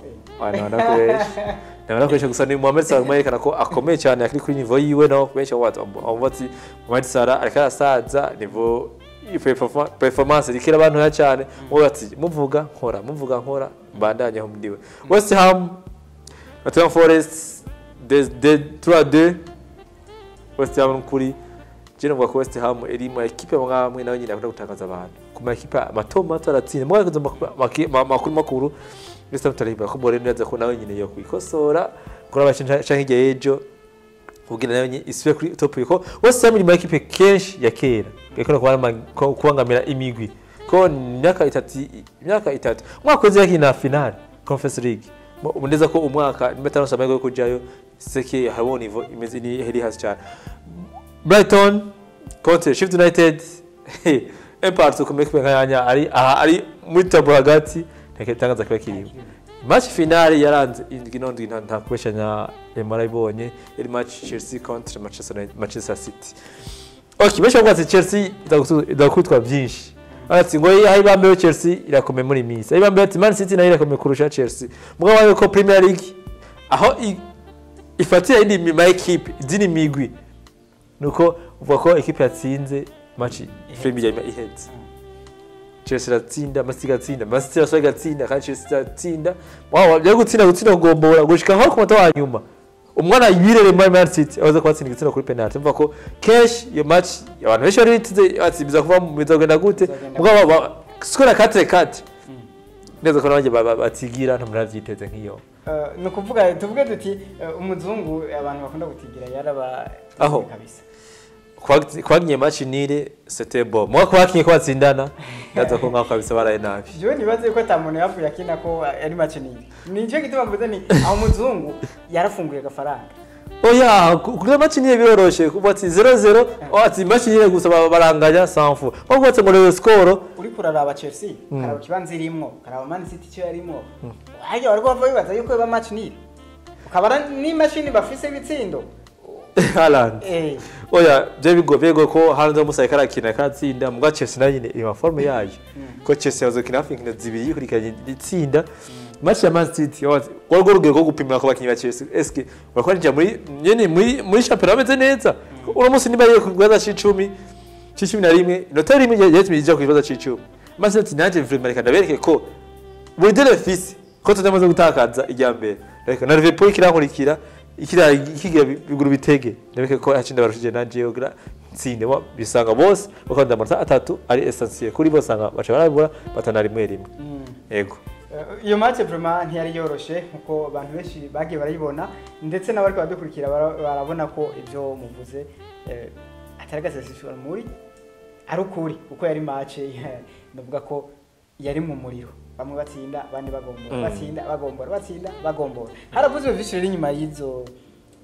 nakoresha gusa ni Mohamed Salah mwerekana ko akomeye cyane akiri kuri niveau yiwe no benshi abatsi Mohamed Salah ariko arasaza niveau performance ikira abantu ya cyane bati muvuga nkora mbandanye ho mdiwe West Ham Nottingham Forest de 3-2 West Ham kuri jeno ngo West Ham iri mu equipe mwamwe nawe nyine akunda gutakaza abantu kuma equipe mato aratsinda mwakoze makuru West Ham tariba ko bore neza ko nawe nyine yo kwikosora kora abashinja nk'igihe ejo kugira nayo nyine iswe kuri top yuko West Ham iri mu equipe kenshi ya kera gakora kubangamira imigwi ko myaka itatu mwakoze yakina final Conference League Mundeza ko umwaka nimetano samego kujayo seke habo nivo imeze ni heri hasi cyane Brighton contre Sheffield United Empire ko mekwe nkanya ari muri tabo hagati nteketangaza kwa kiriwe match finale yaranze indwi nta kweshanya Emara ibonye iri match Chelsea contre Manchester City okay besho kwatse Chelsea idakutwa byinshi ati ngo ayibambeyo Chelsea irakomeye muri misi ayibambeyo ati Man City nayo irakomeye kurusha Chelsea mugabo wayo ko Premier League aho ifatira indi ma equipe zini migwi nuko uvuga ko equipe yatsinze match Premier League ihetse Chelsea iratsinda Masiga atsinda Manchester City iratsinda kandi Chelsea iratsinda wawo byo gutsinda gombora gushika aho ku mata wa nyuma umwana yirere muri Man City aza kwatsinda igitsina kuri penalty mva ko cash iyo match abantu benshi bari bitize ati biza kuva mu bizogenda gute mugabo skora 4-4 neza ko nabanje batigira ntamuravyiteze nk'iyo no kuvuga tuvuge duti umuzungu abantu bakunda gutigira yaraba aho kabisa kwaginye match nire c'était bon mwa kwakinye ko batsindana ndaza ko ngako kabisa baraye nabi je nibaze ko atamuntu yavuye akina ko ari match nire nije gituma mvuze ni aho umuzungu yarafunguye gafaranga oya kuri match nire biroroshe kubatsi 0-0 ati match nire gusa baranganya sanfu bakwatse ngo lewe score uri kuraraba Chelsea karaba kibanza irimwo karaba Man City cyo yarimo haje bari ko bibaza yuko ba match nire ukabara ni machine bafise ibitsindo Haaland oya je bigobego ko Haaland musaye karakina katsinda muga Chelsea nayo ine ima forme yayo ko Chelsea yazokina afinkina zibiri kurikanye itsinda match ya Man City warwo rugero ko gupimira ko bakinyi ba Chelsea eske bakwanija muri championnat ameze neza uno musi niba yeko kugwaza 10 na rimwe inota rimwe yetmije kwibaza 10 Man City naje vraiment kandabereke ko buri dele fils ko tutamaze gutakaza ijyambere reka na Liverpool kirankurikira ikigira biguru bitege ndabeke ko acinda barushije na Geogra nsinde bisanga bose bakanda amanota 3 ari essentiel kuri bose anga bacha barabura batana rimwe yego iyo match vraiment ntiyari yoroshe nkuko abantu benshi bagiye barayibona ndetse n'abari badukurikira barabona ko ibyo muvuze atari gasesishura muri ari ukuri uko yari match ndavuga ko yari mu muriro bamwe batsinda bandi bagombora haravuzwe vishire inyuma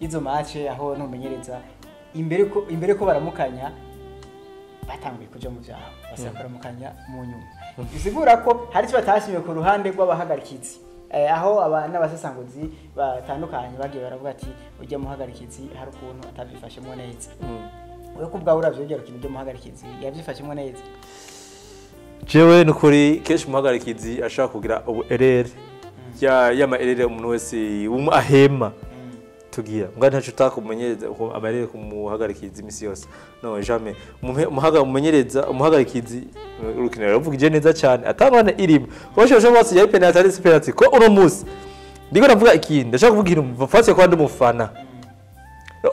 izo match aho numenyereza imbere ko baramukanya batanguye kuja mu byaha basabaramukanya mu nyuma bisigura ko hari cyo batashimye ku ruhande rw'abahagarikizi aho abana basesanguzi batandukanye bagiye baravuga ati ujye muhagarikizi hari ukuntu atabyifashemo neza we kubwa uravye ugera kintu byo muhagarikizi yabyifashemo neza jewe nukuri kesh muhagarikizi ashaka kugira ubu erere yama erere umuntu wese ahema tugira ngana ntacu takumenyereza amarere kumuhagarikizi imisi yose no jamais umuhagarikizi urukinira ruvuga neza cyane atabana irimo bashobora bose ya penalty ko uno musi ndiko navuga ikindi ndashaka kuvuga ikintu fase kwa ndi mufana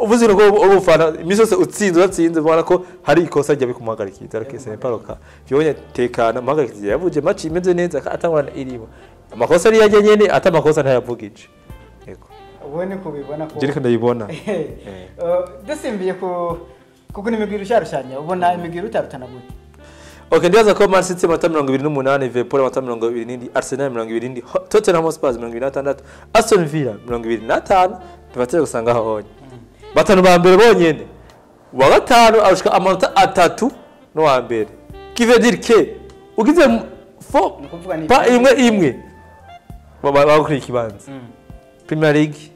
uvuze ngo urufana imisi yose utsinze ubona ko hari ikosa ryabe kumuhagarikiza ariko c'est pas le cas byonye tekana muhagarikizi yavuje match imeze neza atangwana irimo amakosa ari yaje nyene atamakosa ntayavugije yego ubone ko bibona ko Jerika ndayibona dusimbiye kuko nimigiro usharushanya ubona imigiro utarutana gute okay ndibaza ko Man City 28 Liverpool 27 Arsenal 20 Tottenham Hotspur 26 Aston Villa 25 tubatse gusanga aho batanu ba mbere bonyene wa gatanu arushika amanota 3 no wa mbere qui veut dire que ugize pa imwe bakuri kibanza Premier League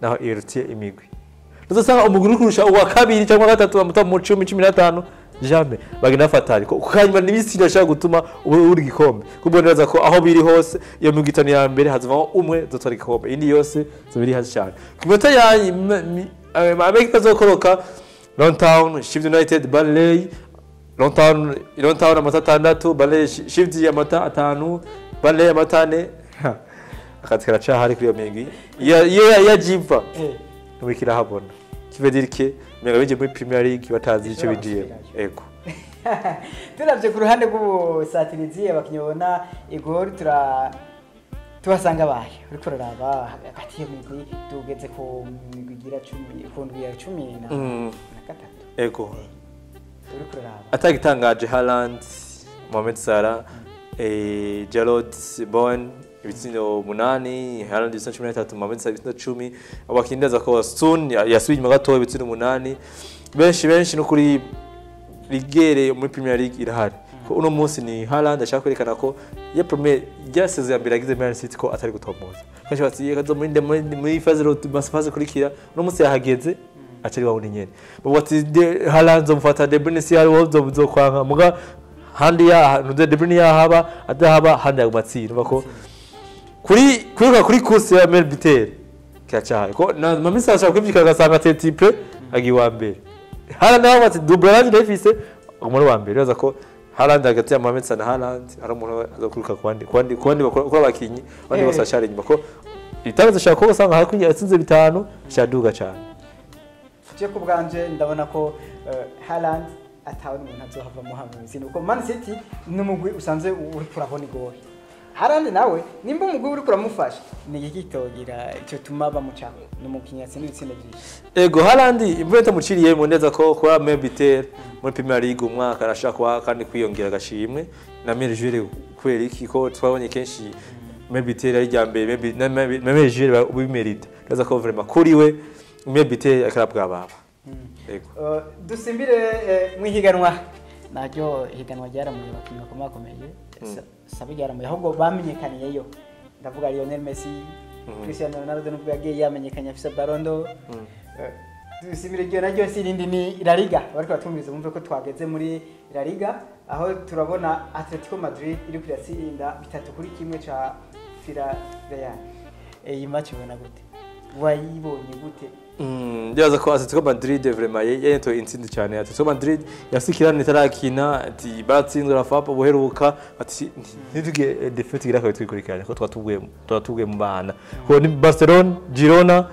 naho irutiye imigwi uzasanga umuguru kurusha uwa kabiri cyangwa gatatu bamuta mu 10-15 jamais bagenda fatari ko kanyuma n'ibisi ndashaka gutuma uri gikombe kuboneraza ko aho biri hose iyo mu gitano ya mbere hazavaho umwe zotwara igikombe indi yose zo biri hasi cyane ku minota ya Amerika zokoroka Downtown Sheffield United Burnley Downtown amata 6 Burnley Sheffield amata 5 Burnley amata 4 akatikara cha hari kuri yo migi ya jiva wikira habona kivedirike mega bije muri Premier League batazi ico bigiye ego turavye ku ruhande rw'ubusatirizi abakinyobona igori tubasanga bahe uriko raraba hagati yo migwi tugeze ku migwi gira 10 ku ndwi ya 10 na gatatu ego uriko raraba atagitangaje Haaland Mohamed Salah Jarrod Bowen ibitsindo 8 Haaland ibitsindo 13 Mohamed Salah ibitsindo 10 abakindaza ko Son yasubiye mu gatoya ibitsindo 8 benshi no kuri ligere muri Premier League irahari ko uno munsi ni Haaland ashaka kwerekana ko ya premier yaseze ya mbere agize Man City ko atari gutomoza kaje bati kazo muri phase kurikira uno munsi yahageze acari wabona nyene bati Haaland zomufata De Bruyne si hari wozo kwanga muga handi ya De Bruyne yahaba adahaba handi ya matsiro bako kuri course ya Melbitel kyachaye ko na mamisa ashaka kwivyika gasanga Tetipe agiwa mbere Haaland nawe bati doublage defise umuri wa mbere yaza ko Haaland hagati ya Mohamed Salah Haaland ari umuntu azakuruka kwandi bakora abakinyi bandi bose ashare nyuma ko itangazo shaka ko usanga hakunye atsinze 5 shaduga cyane je ku bwanje ndabona ko Haaland atawe umuntu azohava muhamuzi nuko Man City numugwi usanze uri kurabona igori Haaland nawe nimba umugwi uri kuramufasha ni igitogira cyo tuma bamucako numukinyatsi n'ibitsinde byinshi ego Haaland imveta muciriye mu neza ko kwa Melbitel muri Premier League umwaka arashaka kandi kwiyongera gashimwe na Melbitel kwera iki ko twabonye kenshi Melbitel ari ryambere Melbitel ubimerita ndaza ko vraiment kuri we Melbitel akarabwa baba ego dusimbire mwihiganwa naryo higanwa ryaramuye bakinwa komakomeye sabi ryaramuye ahubwo bamenyekaniye yo ndavuga Lionel Messi Cristiano Ronaldo nubwo yagiye yamenyekanya afisa Ballon d'Or dusimbire ryo naryo sirindi ni La Liga bariko batumviriza bumve ko twageze muri La Liga aho turabona Atletico Madrid iri kwitsinda 3-1 ca Villarreal iyi match ubona gute wayibonye gute Ndibaza ko Atletico Madrid vraiment yento intsinzi cyane Atletico Madrid yasikirana itarakina ati batsinzwe rafapo buheruka ati nituge defeat gira ko twikurikiranye ko twatubwiye mu bana ko ni Barcelona Girona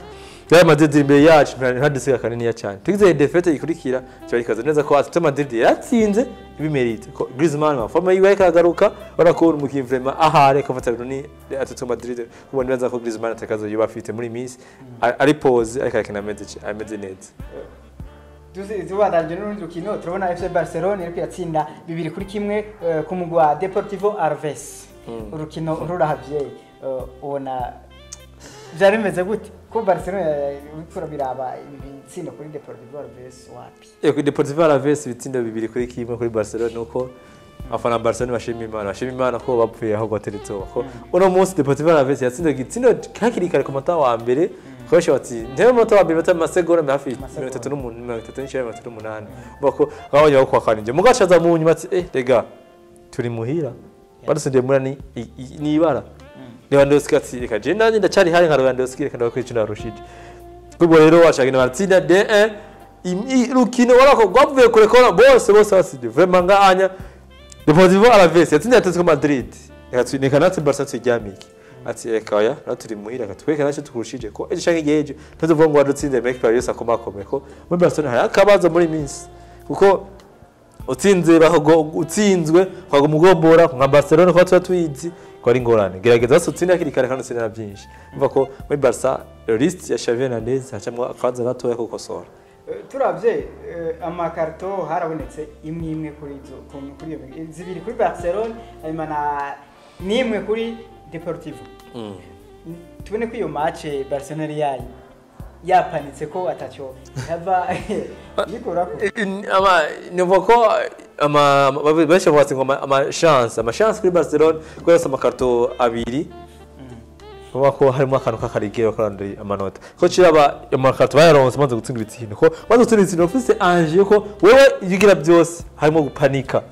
Real Madrid imbere yacu ntadisiga kanini ya cyane tugize defeat ikurikira cyari kaza neza ko Atletico Madrid yatsinze ibimerite ko Griezmann afama yiwe kagaruka barakora umukinnyi vraiment ahare kafatana ni Atletico Madrid kubona neza ko Griezmann atakaza yuba afite muri miss ari pause ariko akina ameze neza Zibandanje n'urundi rukino turabona FC Barcelona iri kwatsinda 2-1 ku mugwa Deportivo Alaves urukino rurahavye ubona byari bimeze gute ko Barcelona urikura biraba ibitsindo kuri Deportivo Alaves wapi kuri Deportivo Alaves ibitsindo 2-1 kuri Barcelona nuko afana Barcelona bashima Imana ko bapfuye aho gwateretso ko uno munsi Deportivo Alaves yatsinda igitsindo kakirikare ku mata wa mbere kwasha bati ndebe mata wa mbere bata masegonda hafi 38 bako abanye bako kwakanije mugacaza mu nyuma ati rega turi muhira barusinde murani ni ibara Lewandowski ati reka je nanje ndacari hari nka Lewandowski reka ndakwicuna arushije kubwo rero washagina batsinda D1 rukino warako gwavuye kurekora bose baside vraiment nganya Deportivo Alaves yatsinda Atletico Madrid reka natse Barca tujyamiki ati ekaya naturi muhira katweka nacho tukurushije ko ejo shange geje tuzovuga ngo wadutsinde make yose akomakome ko muri Barcelona hari akabazo muri minsi kuko utsinze utsinzwe kwago mugombora nka Barcelona ko twizi ko ari ngorane gerageza sutsinda kirikare kandi sinera byinshi umva ko muri Barca list ya Xavi Hernandez hacamwa akaza gatoya ko kosora turavye amakarto harabonetse imwe kuri iyo zibiri kuri Barcelona hanyuma nimwe kuri Deportivo tubone ko iyo match Barcelona yayi yapanitse ko atacho hava yikora ko nivuga ko basha bwatse ngo ama chance kuri Barcelona ko yose amakarto abiri kuba ko harimo akantu k'akarigero karandari amanota ko kiraba amakarato bayaronse maze gutsinda ibitsindo ko maze gutsinda ibitsindo ufise anje ko wewe yigira byose harimo gupanika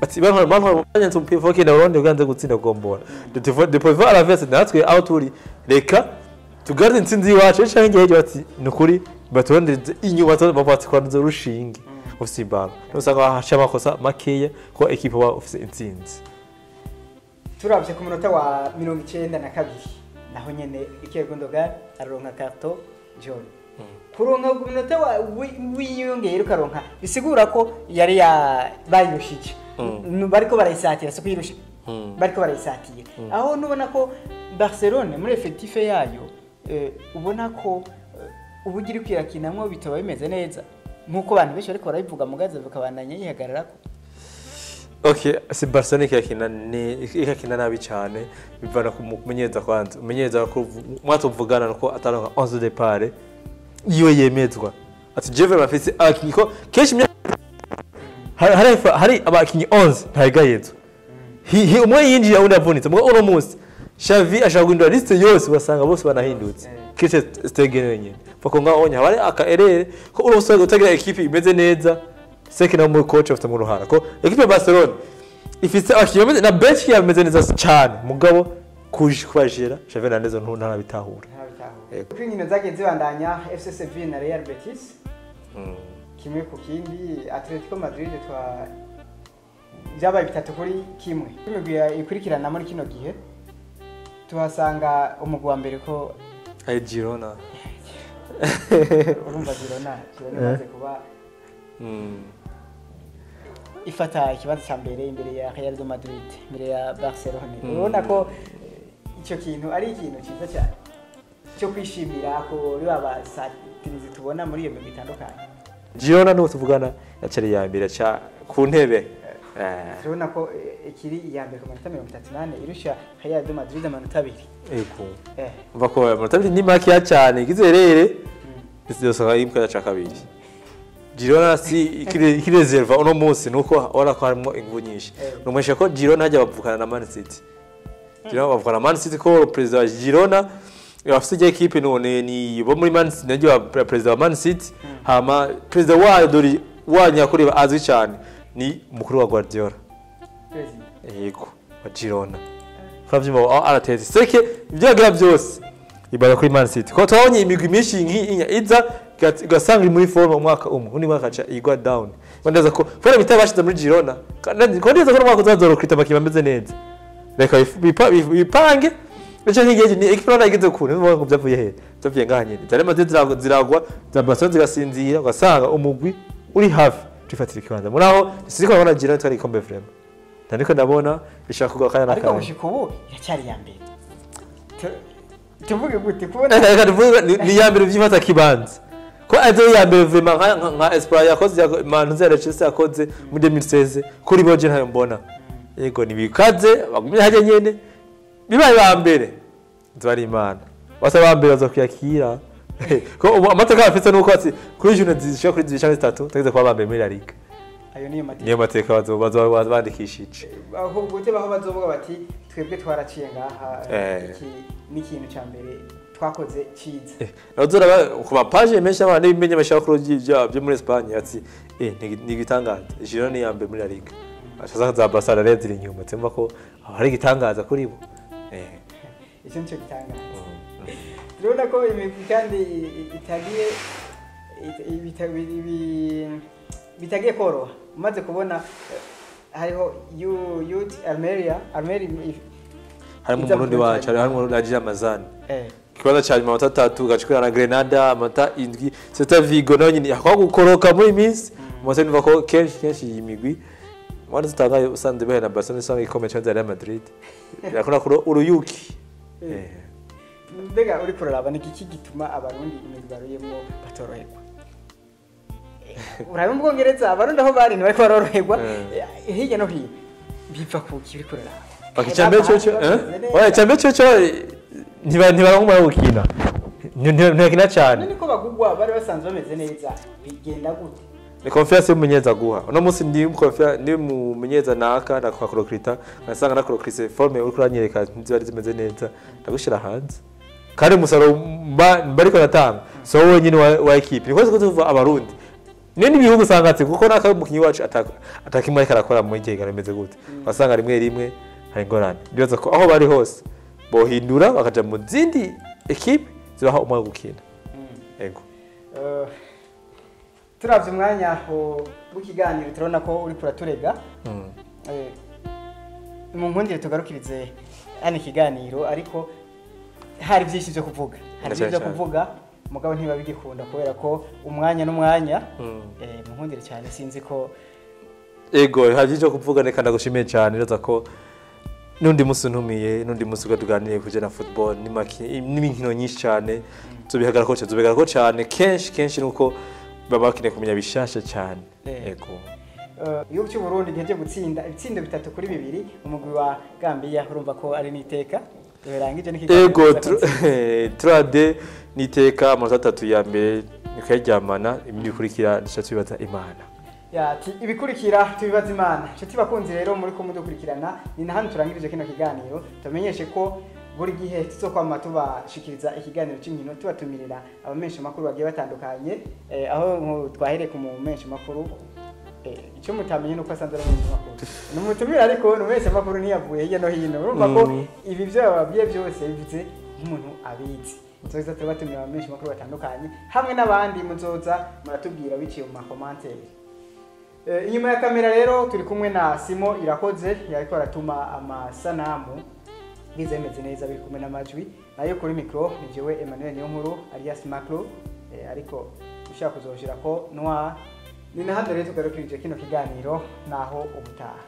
ati bantu banyanze umupira foke na Burundi uganze gutsinda gombora de pouvoir à la veste natwe aho turi reka tugarde intsinzi iwacu cyangwa ngiye ati nukuri batondereze inyubato bapatse kwanza rushinge usibana usanga hacha makosa makeya ko equipe wa office intsinzi turabye ku munota wa 92 naho nyene Iker Gundogan aronka karto jaune kuronka ku munota wa wiyongera ukaronka bisigura ko yari ya bayushije bariko barayisatira so kwirusha bariko barayisatira aho nubona ko Barcelone muri effectif yayo ubona ko ubugiri kwirakinamwo bitoba bimeze neza nkuko abantu benshi ariko barabivuga mugaze bakabandanya yihagararako. Okay, si Barcelona ikakina nabi cyane bivana ku mumenyereza kwanza umenyereza ko mwatuvugana nuko ataronka 11 départ iyo yemezwa ati Jeve bafise akiniko keshi hari abakinyi 11 ntayigayezwa umwe yinjiye undi avunitse mwe uno munsi Xavi ashaka guhindura liste yose basanga bose banahindutse Kese Stegen wenyine fako ngaho nya bari akaerere ko urusanga utagira equipe imeze neza seke na mu coach afite mu ruhara ko equipe ya Barcelona ifite abakinnyi na bench yameze neza cyane mugabo kubajera Xavi Hernandez ntarabitahura kwinkino zagenze bandanya FC Sevilla na Real Betis kimwe ku kindi Atletico Madrid twa byabaye bitatu kuri kimwe ikurikirana muri kino gihe tuhasanga umugwi wa mbere ko ay Girona urumva Girona maze kuba ifata ikibanza cya mbere imbere ya Real de Madrid imbere ya Barcelona urabona ko icyo kintu ari ikintu cyiza cyane cyo kwishimira ko baba satirizi tubona muri iyo migwi itandukanye. Girona no tuvugana yacari ya mbere cha ku ntebe turabona ko ikiri iya mbere ku manota 38 irusha Real de Madrid amanota 2 ego umva ko amanota 2 ni makiya cyane gizerere izosanga imwe ya kabiri. Girona si ikiri reserve uno munsi nuko ora ko harimo ingufu nyinshi numwesha ko Girona hajya bavukana na Man City Girona bavukana na Man City ko president wa Girona yafite equipe none ni bo muri Man City najyo president wa Man City hama president wa dori wanya kuri azwi cyane ni mukuru wa Guardiola yego wa Girona kavyimo arateze seke ibyagira byose ibara kuri Man City ko twabonye imigwi myinshi iza gasanga muri form umwaka undi mwaka cha igwa down bandaza ko fora bitabashyize muri Girona kandi ko ndeza ko umwaka uzazoro krita bakiba meze neza reka bipange Ejo ngiye ni equipe nagize kure ngo byavuye he byavuye nganye dare maze ziragwa za Barcelona zigasinzira ugasanga umugwi uri hafi tufatira ikibanza muri aho siriko babona Girona twari kombe frame ndandiko ndabona bishaka kugwa kana ariko mushikubu yacyari ya mbere tuvuge gute kubona ni ya mbere byifata kibanza ko azo ya mbere vraiment nka Espoir yakoze manu zera Chelsea yakoze muri 2016 kuri boje ntayo mbona yego nibikaze bagumye haje nyene bibaye ba mbere twari imana basa ba mbere bazokuyakira ko amateka afite nuko ati kuri june zishaka kuri 2023 tageze kwa ba mbere muri la ligue ayo niyo mateka bazobandikishije aho gute baho bazovuga bati twebwe twaraciye ngaha iki ni ikintu cya mbere twakoze ciza nazora ku ma page menshi abana bimenye bashaka kuri byo muri Espagne ati ni gitangaza Girona ni yambe muri la ligue ashaza za Barcelona rero ziri nyuma temba ko hari gitangaza kuri bo icyo nicyo gitangaza turabona ko imigwi kandi bitagiye koroha umaze kubona hariho youth Almeria harimo umurundi wacu harimo Nadia Amazani kibanza cyane amanota 3 gacikira na Grenada amanota 7 Celta Vigo nayo nyine akwa gukoroka muri minsi mose niva ko kenshi imigwi wanda zitangaye usanze behe na Barcelona sanga ikomeye cyane Real Madrid yakora kuri uruyuki mbega uri kuraraba niki gituma abarundi imizbaruyemo batoroherwa urabe mu Bwongereza abarundi aho bari bariko baroroherwa hirya no hino biva ku kiri kuraraba bakicambe cyo oya cyambe cyo ntibaramumara gukina ntikina cyane niko bagugwa bari basanzwe bameze neza bigenda gute ni confiance y'umumenyeza guha uno munsi ndi confiance ndi mumenyeza naka na kwakrokita nasanga na krokrise forme uri kuranyereka nziba zimeze neza ndagushira hanze kandi musaro mbariko natanga so wenyine wa equipe niko tuvuga abarundi nini bihugu sangatse kuko naka mukinyi wacu atakimwe karakora mu gihe garameze gute wasanga rimwe hari ngorane ndibaza ko aho bari hose bohindura bakaja mu zindi equipe zibaha umwe gukina ego turavye umwanya w'ikiganiro turabona ko uri kuraturega mu nkundire tugarukirize hano ikiganiro ariko hari byinshi byo kuvuga mugabo ntiba bigikunda kubera ko umwanya n'umwanya mu nkundire cyane sinzi ko ego hari byo kuvuga reka ndagushimiye cyane reza ko nundi musi ntumiye nundi musi ugaduganiriye kuje na football n'inkino nyinshi cyane tubihagarara ko cyane kenshi nuko baba bakeneye kumenya bishasha cyane ego igihugu cy'u Burundi giheje gutsinda ibitsindo 3-2 umugwi wa Gambia urumva ko ari niteka birangije n'ikiganiro ego 3D niteka amanota 3 ya mbere nikaryamana ibindi bikurikira ndashatse bibaza Imana ibikurikira tubibaza Imana nshuti bakunzi rero muri ko mudukurikirana ni na hano turangirije kino kiganiro tumenyeshe ko buri gihe tuzokwama tubashikiriza ikiganiro cy'inkino tubatumirira abamesha makuru bagiye batandukanye aho twahereye ku mumesha makuru icyo mutamenye nuko asanzwe ari mu makuru numutumira ariko numesha makuru ntiyavuye hirya no hino urumva ko ibi byo babwiye byose bivuze nk'umuntu abizi tuzoza tubatumira abamesha makuru batandukanye hamwe n'abandi muzoza muratubwira biciye mu commentaire inyuma ya kamera rero turi kumwe na Simo Irakoze yariko aratuma amasanamu bizemeze neza biri kumwe n'amajwi nayo kuri micro ni jewe Emmanuel Niyonkuru alias Macro ariko ushaka kuzoshira ko Noir ni na hano rero tugarukirije kino kiganiro naho ubutaha